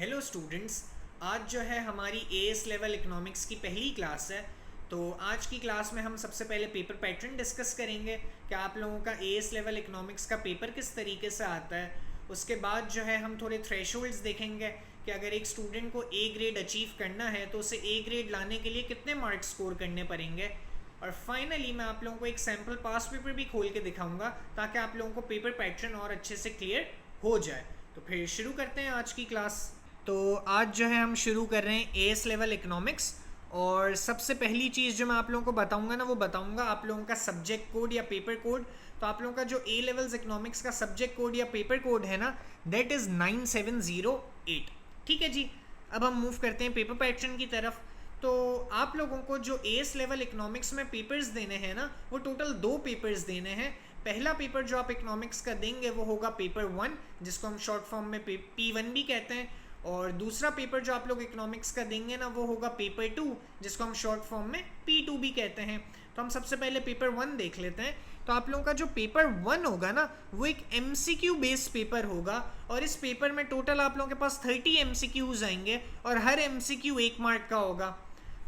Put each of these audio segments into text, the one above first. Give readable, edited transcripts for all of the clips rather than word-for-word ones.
Hello students. आज जो है हमारी एएस लेवल इकोनॉमिक्स की पहली क्लास है। तो आज की क्लास में हम सबसे पहले पेपर पैटर्न डिस्कस करेंगे कि आप लोगों का एएस लेवल इकोनॉमिक्स का पेपर किस तरीके से आता है। उसके बाद जो है हम थोड़े थ्रेशोल्ड्स देखेंगे कि अगर एक स्टूडेंट को ए ग्रेड अचीव करना है तो उसे ए ग्रेड लाने के लिए कितने मार्क्स स्कोर करने पड़ेंगे। और फाइनली मैं आप लोगों को एक सैम्पल पास पेपर भी खोल के दिखाऊंगा ताकि आप लोगों को पेपर पैटर्न और अच्छे से क्लियर हो जाए। तो फिर शुरू करते हैं आज की क्लास। तो आज जो है हम शुरू कर रहे हैं एएस लेवल इकोनॉमिक्स। और सबसे पहली चीज़ जो मैं आप लोगों को बताऊंगा ना, वो बताऊंगा आप लोगों का सब्जेक्ट कोड या पेपर कोड। तो आप लोगों का जो ए लेवल्स इकोनॉमिक्स का सब्जेक्ट कोड या पेपर कोड है ना, दैट इज़ 9708। ठीक है जी। अब हम मूव करते हैं पेपर पैटर्न की तरफ। तो आप लोगों को जो एएस लेवल इकोनॉमिक्स में पेपर्स देने हैं ना, वो टोटल 2 पेपर्स देने हैं। पहला पेपर जो आप इकोनॉमिक्स का देंगे वो होगा पेपर 1, जिसको हम शॉर्ट फॉर्म में P1 भी कहते हैं। और दूसरा पेपर जो आप लोग इकोनॉमिक्स का देंगे ना, वो होगा पेपर 2, जिसको हम शॉर्ट फॉर्म में P2 भी कहते हैं। तो हम सबसे पहले पेपर 1 देख लेते हैं। तो आप लोगों का जो पेपर 1 होगा ना, वो एक MCQ बेस्ड पेपर होगा। और इस पेपर में टोटल आप लोगों के पास 30 MCQs आएंगे और हर MCQ 1 मार्क का होगा।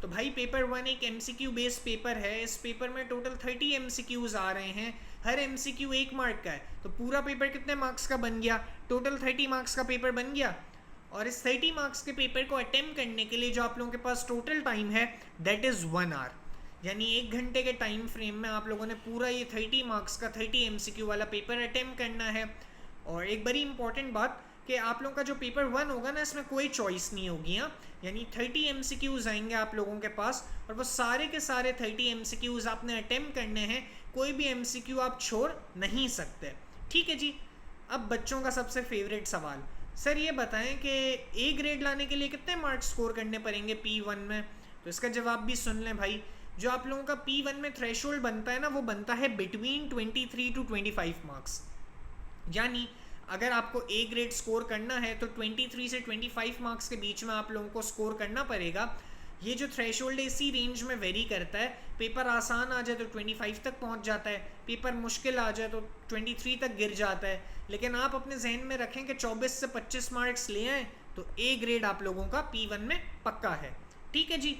तो भाई पेपर 1 एक MCQ बेस्ड पेपर है। इस पेपर में टोटल 30 MCQs आ रहे हैं, हर MCQ 1 मार्क का है। तो पूरा पेपर कितने मार्क्स का बन गया? टोटल 30 मार्क्स का पेपर बन गया। और इस 30 मार्क्स के पेपर को अटेम्प्ट करने के लिए जो आप लोगों के पास टोटल टाइम है, दैट इज़ 1 आवर। यानी 1 घंटे के टाइम फ्रेम में आप लोगों ने पूरा ये 30 मार्क्स का 30 MCQ वाला पेपर अटेम्प्ट करना है। और एक बड़ी इंपॉर्टेंट बात कि आप लोगों का जो पेपर 1 होगा ना, इसमें कोई चॉइस नहीं होगी। हाँ, यानी 30 MCQs आएंगे आप लोगों के पास और वो सारे के सारे 30 MCQs आपने अटेम्प्ट करने हैं। कोई भी MCQ आप छोड़ नहीं सकते। ठीक है जी। अब बच्चों का सबसे फेवरेट सवाल, सर ये बताएं कि ए ग्रेड लाने के लिए कितने मार्क्स स्कोर करने पड़ेंगे P1 में। तो इसका जवाब भी सुन लें भाई। जो आप लोगों का P1 में थ्रेशोल्ड बनता है ना, वो बनता है बिटवीन 23 to 25 मार्क्स। यानी अगर आपको ए ग्रेड स्कोर करना है तो 23 से 25 मार्क्स के बीच में आप लोगों को स्कोर करना पड़ेगा। ये जो थ्रेशोल्ड है इसी रेंज में वेरी करता है। पेपर आसान आ जाए तो 25 तक पहुंच जाता है, पेपर मुश्किल आ जाए तो 23 तक गिर जाता है। लेकिन आप अपने जहन में रखें कि 24 से 25 मार्क्स ले आए तो ए ग्रेड आप लोगों का P1 में पक्का है। ठीक है जी।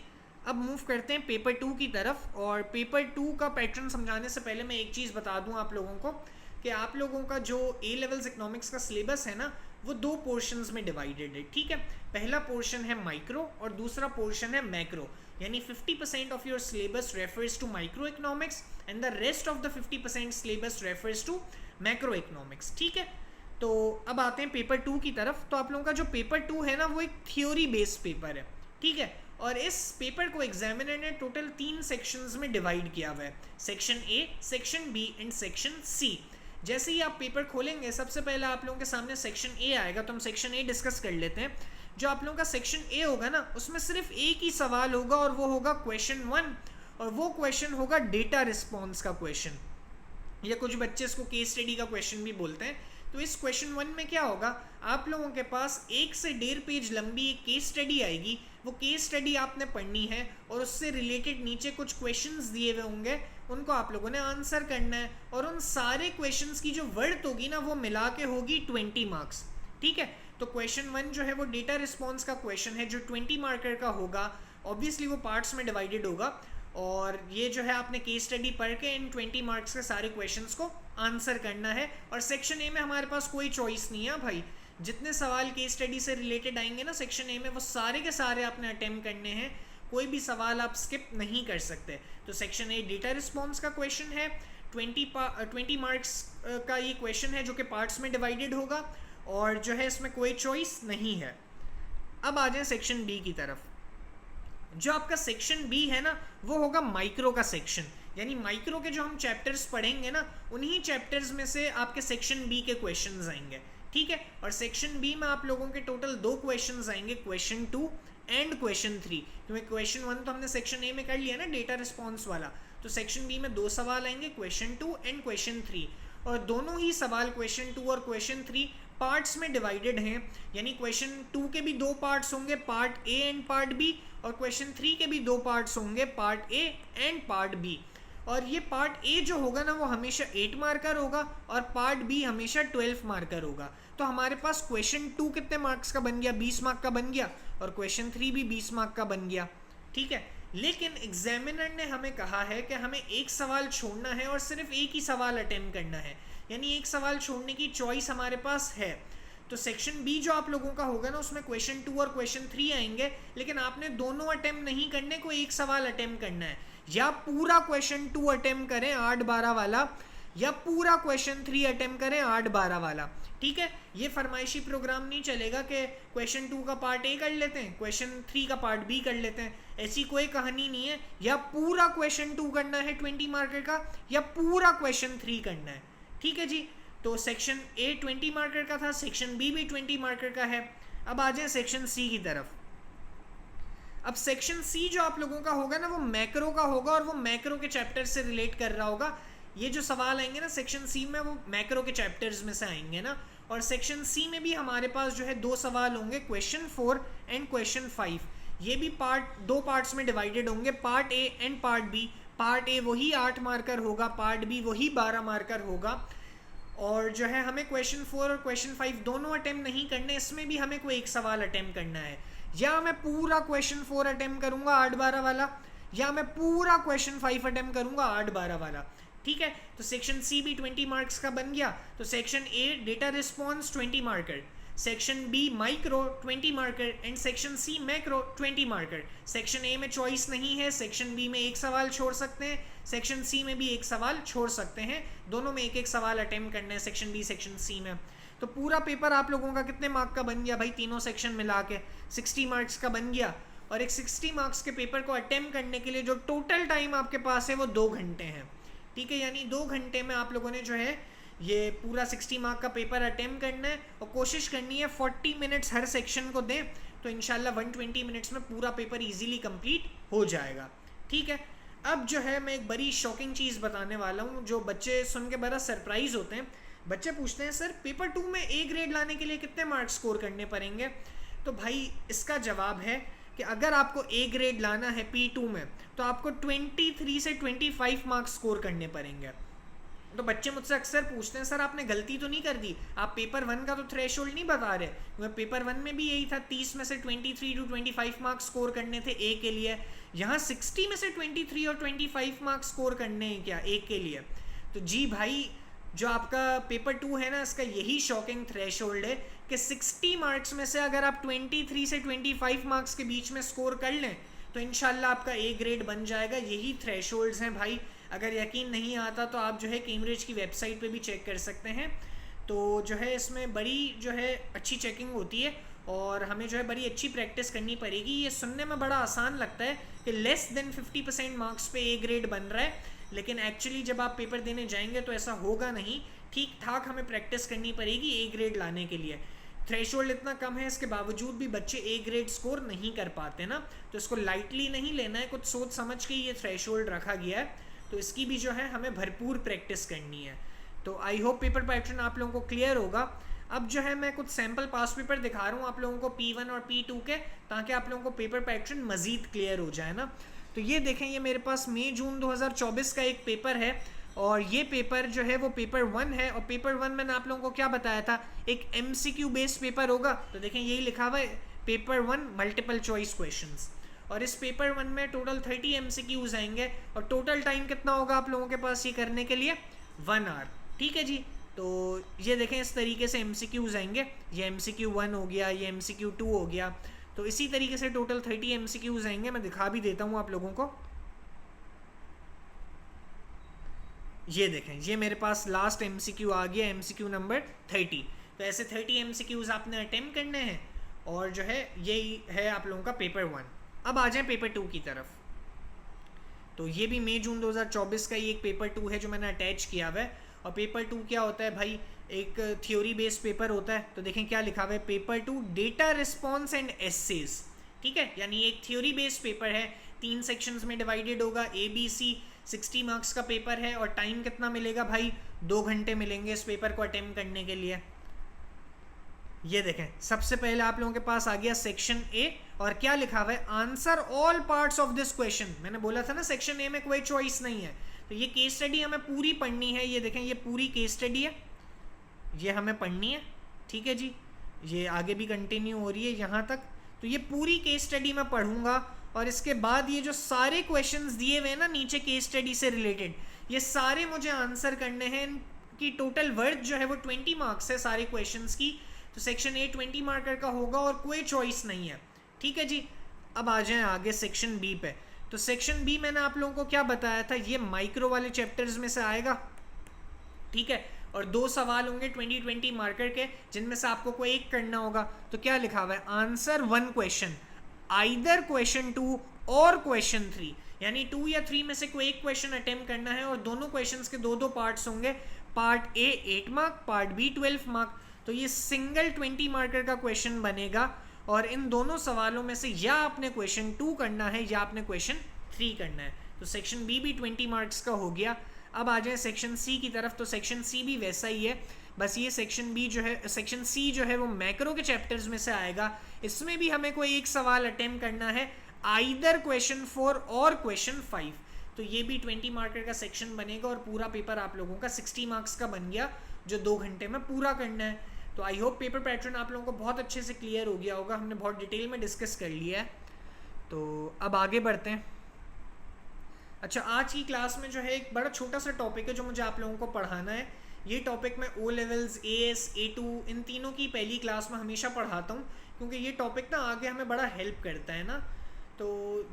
अब मूव करते हैं पेपर 2 की तरफ। और पेपर 2 का पैटर्न समझाने से पहले मैं एक चीज़ बता दूं आप लोगों को कि आप लोगों का जो ए लेवल्स इकोनॉमिक्स का सिलेबस है ना, वो 2 पोर्शंस में डिवाइडेड है। ठीक है। पहला पोर्शन है माइक्रो और दूसरा पोर्शन है मैक्रो। यानी 50% of your syllabus refers to micro economics and the rest of the 50% syllabus refers to macro economics. ठीक है। तो अब आते हैं पेपर 2 की तरफ। तो आप लोगों का जो पेपर 2 है ना, वो एक थ्योरी बेस्ड पेपर है। ठीक है। और इस पेपर को एग्जामिनर ने टोटल 3 सेक्शंस में डिवाइड किया हुआ है, section A, section B and section C. जैसे ही आप पेपर खोलेंगे, सबसे पहले आप लोगों के सामने सेक्शन ए आएगा। तो हम सेक्शन ए डिस्कस कर लेते हैं। जो आप लोगों का सेक्शन ए होगा ना, उसमें सिर्फ एक ही सवाल होगा और वो होगा क्वेश्चन 1। और वो क्वेश्चन होगा डेटा रिस्पॉन्स का क्वेश्चन, या कुछ बच्चे इसको केस स्टडी का क्वेश्चन भी बोलते हैं। तो इस क्वेश्चन 1 में क्या होगा, आप लोगों के पास 1 से 1.5 पेज लंबी एक केस स्टडी आएगी। वो केस स्टडी आपने पढ़नी है और उससे रिलेटेड नीचे कुछ क्वेश्चंस दिए हुए होंगे, उनको आप लोगों ने आंसर करना है। और उन सारे क्वेश्चंस की जो वर्थ होगी ना, वो मिला के होगी 20 मार्क्स। ठीक है। तो क्वेश्चन 1 जो है वो डेटा रिस्पॉन्स का क्वेश्चन है, जो 20 मार्कर का होगा। ऑब्वियसली वो पार्ट्स में डिवाइडेड होगा। और ये जो है आपने केस स्टडी पढ़ के इन 20 मार्क्स के सारे क्वेश्चंस को आंसर करना है। और सेक्शन ए में हमारे पास कोई चॉइस नहीं है भाई। जितने सवाल केस स्टडी से रिलेटेड आएंगे ना सेक्शन ए में, वो सारे के सारे आपने अटेम्प्ट करने हैं। कोई भी सवाल आप स्किप नहीं कर सकते। तो सेक्शन ए डेटा रिस्पॉन्स का क्वेश्चन है, 20 मार्क्स का ये क्वेश्चन है जो कि पार्ट्स में डिवाइडेड होगा। और जो है इसमें कोई चॉइस नहीं है। अब आ जाए सेक्शन बी की तरफ। जो आपका सेक्शन बी है ना, वो होगा माइक्रो का सेक्शन। यानी माइक्रो के जो हम चैप्टर्स पढ़ेंगे ना, उन्हीं चैप्टर्स में से आपके सेक्शन बी के क्वेश्चंस आएंगे। ठीक है। और सेक्शन बी में आप लोगों के टोटल 2 क्वेश्चंस आएंगे, क्वेश्चन 2 एंड क्वेश्चन 3। क्योंकि क्वेश्चन 1 तो हमने सेक्शन ए में कर लिया ना, डेटा रिस्पॉन्स वाला। तो सेक्शन बी में 2 सवाल आएंगे, क्वेश्चन 2 एंड क्वेश्चन 3। और दोनों ही सवाल क्वेश्चन 2 और क्वेश्चन 3 पार्ट्स में डिवाइडेड हैं। यानी क्वेश्चन 2 के भी 2 पार्ट्स होंगे, part A and part B. और क्वेश्चन 3 के भी 2 पार्ट्स होंगे, part A and part B. और ये पार्ट ए जो होगा ना वो हमेशा 8 मार्कर होगा और पार्ट बी हमेशा 12 मार्कर होगा। तो हमारे पास क्वेश्चन 2 कितने मार्क्स का बन गया, 20 मार्क का बन गया, और क्वेश्चन 3 भी 20 मार्क का बन गया। ठीक है, लेकिन एग्जामिनर ने हमें कहा है कि हमें एक सवाल छोड़ना है और सिर्फ एक ही सवाल अटेम्प्ट करना है, यानी एक सवाल छोड़ने की चॉइस हमारे पास है। तो सेक्शन बी जो आप लोगों का होगा ना उसमें क्वेश्चन 2 और क्वेश्चन 3 आएंगे, लेकिन आपने दोनों अटेम्प्ट नहीं करने को, एक सवाल अटेम्प्ट करना है। या पूरा क्वेश्चन 2 अटेम्प्ट करें 8-12 वाला, या पूरा क्वेश्चन 3 अटेम्प्ट करें 8-12 वाला। ठीक है, ये फरमाइशी प्रोग्राम नहीं चलेगा कि क्वेश्चन 2 का पार्ट ए कर लेते हैं, क्वेश्चन 3 का पार्ट बी कर लेते हैं, ऐसी कोई कहानी नहीं है। या पूरा क्वेश्चन 2 करना है 20 मार्कर का, या पूरा क्वेश्चन 3 करना है। ठीक है जी, तो सेक्शन ए 20 मार्कर का था, सेक्शन बी भी 20 मार्कर का है। अब आ जाए सेक्शन सी की तरफ। अब सेक्शन सी जो आप लोगों का होगा ना वो मैक्रो का होगा, और वो मैक्रो के चैप्टर से रिलेट कर रहा होगा। ये जो सवाल आएंगे ना सेक्शन सी में वो मैक्रो के चैप्टर्स में से आएंगे ना। और सेक्शन सी में भी हमारे पास जो है 2 सवाल होंगे, क्वेश्चन 4 एंड क्वेश्चन 5। ये भी दो पार्ट्स में डिवाइडेड होंगे, part A and part B. Part A वही 8 मार्कर होगा, पार्ट बी वही 12 मार्कर होगा। और जो है हमें क्वेश्चन 4 और क्वेश्चन 5 दोनों अटेम्प्ट नहीं करने, इसमें भी हमें कोई एक सवाल अटेम्प्ट करना है। या मैं पूरा क्वेश्चन 4 अटेम्प्ट करूंगा 8-12 वाला, या मैं पूरा क्वेश्चन 5 अटेम्प्ट करूंगा 8-12 वाला। ठीक है, तो सेक्शन सी भी 20 मार्क्स का बन गया। तो section A data response 20 marker, section B micro 20 marker and section C macro 20 marker. Section A में चॉइस नहीं है, सेक्शन बी में एक सवाल छोड़ सकते हैं, सेक्शन सी में भी एक सवाल छोड़ सकते हैं, दोनों में एक एक सवाल अटेम्प्ट करना है सेक्शन बी सेक्शन सी में। तो पूरा पेपर आप लोगों का कितने मार्क का बन गया भाई, तीनों सेक्शन मिला के 60 मार्क्स का बन गया। और एक 60 मार्क्स के पेपर को अटेम्प्ट करने के लिए जो टोटल टाइम आपके पास है वो 2 घंटे हैं। ठीक है, यानी 2 घंटे में आप लोगों ने जो है ये पूरा 60 मार्क का पेपर अटेम्प्ट करना है, और कोशिश करनी है 40 मिनट्स हर सेक्शन को दें, तो इंशाल्लाह 120 मिनट्स में पूरा पेपर इजीली कंप्लीट हो जाएगा। ठीक है, अब जो है मैं एक बड़ी शॉकिंग चीज़ बताने वाला हूँ जो बच्चे सुन के बड़ा सरप्राइज होते हैं। बच्चे पूछते हैं सर पेपर 2 में ए ग्रेड लाने के लिए कितने मार्क्स स्कोर करने पड़ेंगे। तो भाई इसका जवाब है कि अगर आपको ए ग्रेड लाना है P2 में तो आपको 23 से 25 मार्क्स स्कोर करने पड़ेंगे। तो बच्चे मुझसे अक्सर पूछते हैं सर आपने गलती तो नहीं कर दी, आप पेपर 1 का तो थ्रेशोल्ड नहीं बता रहे, क्योंकि पेपर 1 में भी यही था, 30 में से 23 to 25 मार्क्स स्कोर करने थे ए के लिए। यहाँ 60 में से 23 और 25 मार्क्स स्कोर करने हैं क्या ए के लिए। तो जी भाई जो आपका पेपर 2 है ना इसका यही शॉकिंग थ्रेशोल्ड है कि 60 मार्क्स में से अगर आप 23 से 25 मार्क्स के बीच में स्कोर कर लें तो इंशाल्लाह आपका ए ग्रेड बन जाएगा। यही थ्रेशोल्ड्स हैं भाई। अगर यकीन नहीं आता तो आप जो है कैम्ब्रिज की वेबसाइट पे भी चेक कर सकते हैं। तो जो है इसमें बड़ी जो है अच्छी चेकिंग होती है और हमें जो है बड़ी अच्छी प्रैक्टिस करनी पड़ेगी। ये सुनने में बड़ा आसान लगता है कि लेस देन 50% मार्क्स पे ए ग्रेड बन रहा है, लेकिन एक्चुअली जब आप पेपर देने जाएंगे तो ऐसा होगा नहीं। ठीक ठाक हमें प्रैक्टिस करनी पड़ेगी ए ग्रेड लाने के लिए। थ्रेशोल्ड इतना कम है, इसके बावजूद भी बच्चे ए ग्रेड स्कोर नहीं कर पाते ना, तो इसको लाइटली नहीं लेना है, कुछ सोच समझ के ये थ्रेशोल्ड रखा गया है। तो इसकी भी जो है हमें भरपूर प्रैक्टिस करनी है। तो आई होप पेपर पैटर्न आप लोगों को क्लियर होगा। अब जो है मैं कुछ सैम्पल पास पेपर दिखा रहा हूँ आप लोगों को P1 और P2 के, ताकि आप लोगों को पेपर पैटर्न मज़ीद क्लियर हो जाए ना। तो ये देखें, ये मेरे पास मई जून 2024 का एक पेपर है और ये पेपर जो है वो पेपर 1 है। और पेपर 1 मैंने आप लोगों को क्या बताया था, एक MCQ बेस्ड पेपर होगा। तो देखें यही लिखा हुआ है पेपर 1 मल्टीपल चॉइस क्वेश्चंस। और इस पेपर 1 में टोटल 30 MCQs आएंगे और टोटल टाइम कितना होगा आप लोगों के पास ये करने के लिए, 1 आवर। ठीक है जी। तो ये देखें इस तरीके से MCQs आएंगे, ये MCQ 1 हो गया, ये MCQ 2 हो गया। तो इसी तरीके से टोटल 30 MCQs आएंगे। मैं दिखा भी देता हूँ आप लोगों को। ये देखें, ये मेरे पास लास्ट MCQ आ गया, MCQ नंबर 30। तो ऐसे 30 MCQs आपने अटेम्प्ट करने हैं और जो है यही है आप लोगों का पेपर 1। अब आ जाए पेपर 2 की तरफ। तो ये भी मई जून 2024 का ही एक पेपर 2 है जो मैंने अटैच किया हुआ है। और पेपर 2 क्या होता है भाई, एक थ्योरी बेस्ड पेपर होता है। तो देखें क्या लिखा हुआ है, paper 2 data response and essays. ठीक है, यानी एक थ्योरी बेस्ड पेपर है, 3 सेक्शंस में डिवाइडेड होगा, ABC 60 मार्क्स का पेपर है। और टाइम कितना मिलेगा भाई, 2 घंटे मिलेंगे इस पेपर को अटेम्प्ट करने के लिए। ये देखें, सबसे पहले आप लोगों के पास आ गया सेक्शन ए और क्या लिखा हुआ है, answer all parts of this question. मैंने बोला था ना सेक्शन ए में कोई चॉइस नहीं है। तो ये केस स्टडी हमें पूरी पढ़नी है। ये देखें, ये पूरी केस स्टडी है, ये हमें पढ़नी है। ठीक है जी, ये आगे भी कंटिन्यू हो रही है यहाँ तक। तो ये पूरी केस स्टडी मैं पढ़ूंगा और इसके बाद ये जो सारे क्वेश्चंस दिए हुए हैं ना नीचे केस स्टडी से रिलेटेड, ये सारे मुझे आंसर करने हैं। कि टोटल वर्थ जो है वो 20 मार्क्स है सारे क्वेश्चंस की। तो सेक्शन ए 20 मार्कर का होगा और कोई चॉइस नहीं है। ठीक है जी, अब आ जाएं आगे सेक्शन बी पे। तो सेक्शन बी मैंने आप लोगों को क्या बताया था, ये माइक्रो वाले चैप्टर्स में से आएगा। ठीक है, और 2 सवाल होंगे 20 मार्कर के, जिनमें से आपको कोई एक करना होगा। तो क्या लिखा हुआ है, आंसर 1 क्वेश्चन, आइदर क्वेश्चन 2 और क्वेश्चन 3, यानी 2 या 3 में से कोई एक क्वेश्चन अटेम्प्ट करना है। और दोनों क्वेश्चंस के 2-2 पार्ट्स होंगे, part A 8 mark, part B 12 mark. तो ये सिंगल 20 मार्कर का क्वेश्चन बनेगा और इन दोनों सवालों में से या आपने क्वेश्चन 2 करना है या आपने क्वेश्चन 3 करना है। तो सेक्शन बी भी 20 मार्क्स का हो गया। अब आ जाए सेक्शन सी की तरफ। तो सेक्शन सी भी वैसा ही है, बस ये सेक्शन बी जो है, सेक्शन सी जो है वो मैक्रो के चैप्टर्स में से आएगा। इसमें भी हमें कोई एक सवाल अटेम्प्ट करना है, आइदर क्वेश्चन 4 और क्वेश्चन 5। तो ये भी 20 मार्कर का सेक्शन बनेगा और पूरा पेपर आप लोगों का 60 मार्क्स का बन गया, जो 2 घंटे में पूरा करना है। तो आई होप पेपर पैटर्न आप लोगों को बहुत अच्छे से क्लियर हो गया होगा, हमने बहुत डिटेल में डिस्कस कर लिया है। तो अब आगे बढ़ते हैं। अच्छा, आज की क्लास में जो है एक बड़ा छोटा सा टॉपिक है जो मुझे आप लोगों को पढ़ाना है। ये टॉपिक मैं ओ लेवल्स, AS, A2 इन तीनों की पहली क्लास में हमेशा पढ़ाता हूँ, क्योंकि ये टॉपिक ना आगे हमें बड़ा हेल्प करता है ना। तो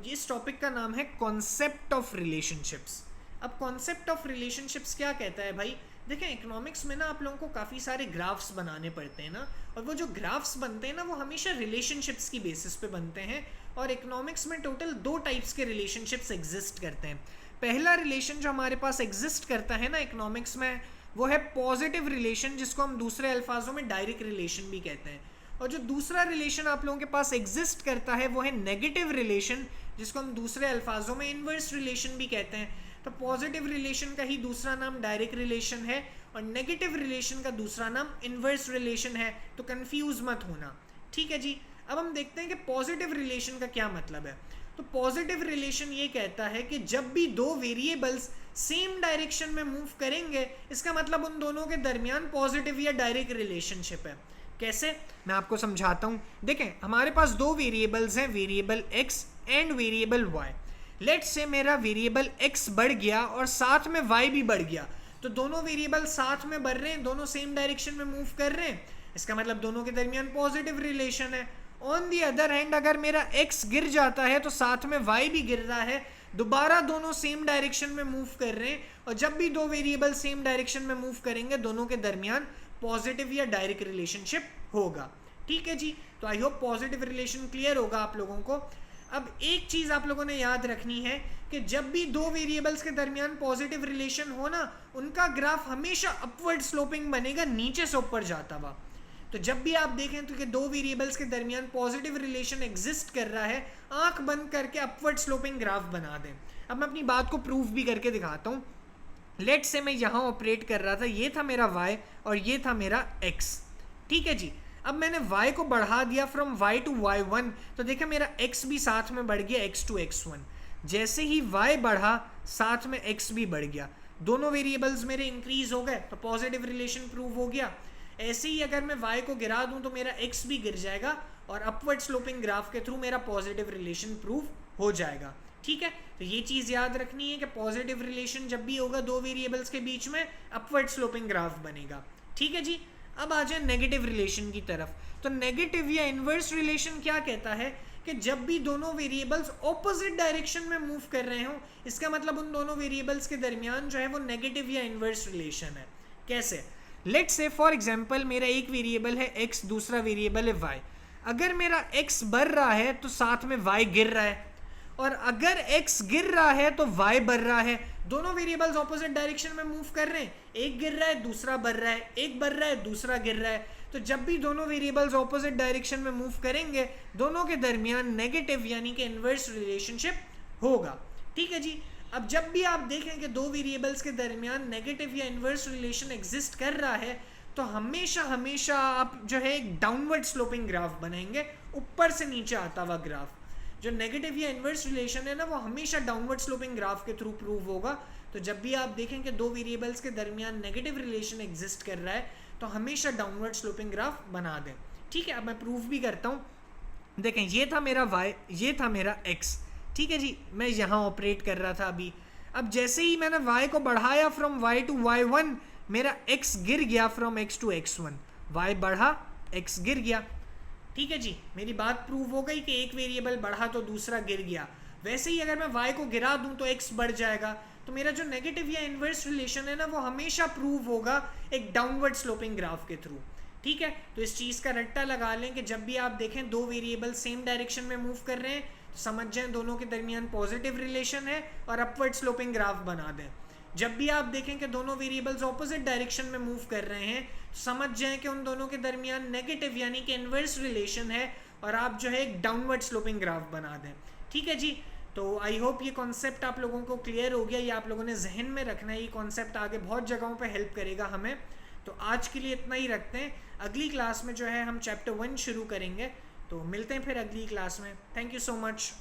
इस टॉपिक का नाम है कॉन्सेप्ट ऑफ रिलेशनशिप्स। अब कॉन्सेप्ट ऑफ रिलेशनशिप्स क्या कहता है भाई, देखें इकोनॉमिक्स में ना आप लोगों को काफ़ी सारे ग्राफ्स बनाने पड़ते हैं ना, और वो जो ग्राफ्स बनते हैं ना वो हमेशा रिलेशनशिप्स की बेसिस पे बनते हैं। और इकोनॉमिक्स में टोटल 2 टाइप्स के रिलेशनशिप्स एग्जिस्ट करते हैं। पहला रिलेशन जो हमारे पास एग्जिस्ट करता है ना इकोनॉमिक्स में, वो है पॉजिटिव रिलेशन, जिसको हम दूसरे अल्फाजों में डायरेक्ट रिलेशन भी कहते हैं। और जो दूसरा रिलेशन आप लोगों के पास एग्जिस्ट करता है वो है नेगेटिव रिलेशन, जिसको हम दूसरे अल्फाजों में इन्वर्स रिलेशन भी कहते हैं। तो पॉजिटिव रिलेशन का ही दूसरा नाम डायरेक्ट रिलेशन है और नेगेटिव रिलेशन का दूसरा नाम इन्वर्स रिलेशन है। तो कंफ्यूज मत होना, ठीक है जी। अब हम देखते हैं कि पॉजिटिव रिलेशन का क्या मतलब है। तो पॉजिटिव रिलेशन ये कहता है कि जब भी 2 वेरिएबल्स सेम डायरेक्शन में मूव करेंगे, इसका मतलब उन दोनों के दरमियान पॉजिटिव या डायरेक्ट रिलेशनशिप है। कैसे, मैं आपको समझाता हूँ। देखें हमारे पास 2 वेरिएबल्स हैं, variable x and variable y। Let's say मेरा वेरिएबल x बढ़ गया और साथ में y भी बढ़ गया, तो दोनों वेरिएबल साथ में बढ़ रहे हैं, दोनों सेम डायरेक्शन में मूव कर रहे हैं, इसका मतलब दोनों के दरमियान पॉजिटिव रिलेशन है। ऑन दी अदर हैंड अगर मेरा x गिर जाता है तो साथ में y भी गिर रहा है, दोबारा दोनों सेम डायरेक्शन में मूव कर रहे हैं, और जब भी 2 वेरिएबल सेम डायरेक्शन में मूव करेंगे दोनों के दरमियान पॉजिटिव या डायरेक्ट रिलेशनशिप होगा। ठीक है जी, तो I hope positive relation clear होगा आप लोगों को। अब एक चीज आप लोगों ने याद रखनी है कि जब भी 2 वेरिएबल्स के दरमियान पॉजिटिव रिलेशन हो ना, उनका ग्राफ हमेशा अपवर्ड स्लोपिंग बनेगा, नीचे से ऊपर जाता हुआ। तो जब भी आप देखें तो कि 2 वेरिएबल्स के दरमियान पॉजिटिव रिलेशन एग्जिस्ट कर रहा है, आंख बंद करके अपवर्ड स्लोपिंग ग्राफ बना दें। अब मैं अपनी बात को प्रूफ भी करके दिखाता हूँ। लेट से मैं यहाँ ऑपरेट कर रहा था, ये था मेरा y और ये था मेरा x। ठीक है जी, अब मैंने y को बढ़ा दिया फ्रॉम y टू y1, तो देखा मेरा x भी साथ में बढ़ गया x टू x1। जैसे ही y बढ़ा साथ में x भी बढ़ गया, दोनों वेरिएबल्स मेरे इंक्रीज हो गए, तो पॉजिटिव रिलेशन प्रूव हो गया। ऐसे ही अगर मैं y को गिरा दूं तो मेरा x भी गिर जाएगा और अपवर्ड स्लोपिंग ग्राफ के थ्रू मेरा पॉजिटिव रिलेशन प्रूव हो जाएगा। ठीक है, तो ये चीज याद रखनी है कि पॉजिटिव रिलेशन जब भी होगा 2 वेरिएबल्स के बीच में अपवर्ड स्लोपिंग ग्राफ बनेगा। ठीक है जी, अब आ जाए नेगेटिव रिलेशन की तरफ। तो नेगेटिव या इनवर्स रिलेशन क्या कहता है कि जब भी दोनों वेरिएबल्स ऑपोजिट डायरेक्शन में मूव कर रहे हो, इसका मतलब उन दोनों वेरिएबल्स के दरमियान जो है वो नेगेटिव या इनवर्स रिलेशन है। कैसे, लेट्स से फॉर एग्जांपल मेरा एक वेरिएबल है x, दूसरा वेरिएबल है y। अगर मेरा x बढ़ रहा है तो साथ में y गिर रहा है, और अगर x गिर रहा है तो y बढ़ रहा है। दोनों वेरिएबल्स ऑपोजिट डायरेक्शन में मूव कर रहे हैं, एक गिर रहा है दूसरा बढ़ रहा है, एक बढ़ रहा है दूसरा गिर रहा है। तो जब भी दोनों वेरिएबल्स ऑपोजिट डायरेक्शन में मूव करेंगे, दोनों के दरमियान नेगेटिव यानी कि इनवर्स रिलेशनशिप होगा। ठीक है जी, अब जब भी आप देखें कि 2 वेरिएबल्स के दरमियान नेगेटिव या इनवर्स रिलेशन एग्जिस्ट कर रहा है, तो हमेशा हमेशा आप जो है एक डाउनवर्ड स्लोपिंग ग्राफ बनाएंगे, ऊपर से नीचे आता हुआ ग्राफ। जो नेगेटिव या इनवर्स रिलेशन है ना, वो हमेशा डाउनवर्ड स्लोपिंग ग्राफ के थ्रू प्रूव होगा। तो जब भी आप देखें कि दो वेरिएबल्स के दरमियान नेगेटिव रिलेशन एग्जिस्ट कर रहा है तो हमेशा डाउनवर्ड स्लोपिंग ग्राफ बना दें। ठीक है, अब मैं प्रूफ भी करता हूँ। देखें, ये था मेरा y, ये था मेरा x। ठीक है जी, मैं यहाँ ऑपरेट कर रहा था अभी। अब जैसे ही मैंने y को बढ़ाया फ्रॉम y टू y1, मेरा x गिर गया from x to x1। y बढ़ा, x गिर गया। ठीक है जी, मेरी बात प्रूव हो गई कि एक वेरिएबल बढ़ा तो दूसरा गिर गया। वैसे ही अगर मैं y को गिरा दूं तो x बढ़ जाएगा। तो मेरा जो नेगेटिव या इन्वर्स रिलेशन है ना, वो हमेशा प्रूव होगा एक डाउनवर्ड स्लोपिंग ग्राफ के थ्रू। ठीक है, तो इस चीज़ का रट्टा लगा लें कि जब भी आप देखें दो वेरिएबल सेम डायरेक्शन में मूव कर रहे हैं तो समझ जाएं दोनों के दरमियान पॉजिटिव रिलेशन है और अपवर्ड स्लोपिंग ग्राफ बना दें। जब भी आप देखें कि दोनों वेरिएबल्स ऑपोजिट डायरेक्शन में मूव कर रहे हैं तो समझ जाएं कि उन दोनों के दरमियान नेगेटिव यानी कि इन्वर्स रिलेशन है और आप जो है एक डाउनवर्ड स्लोपिंग ग्राफ बना दें। ठीक है जी, तो आई होप ये कॉन्सेप्ट आप लोगों को क्लियर हो गया। ये आप लोगों ने जहन में रखना है, ये कॉन्सेप्ट आगे बहुत जगहों पे हेल्प करेगा हमें। तो आज के लिए इतना ही रखते हैं। अगली क्लास में जो है हम चैप्टर 1 शुरू करेंगे। तो मिलते हैं फिर अगली क्लास में। Thank you so much.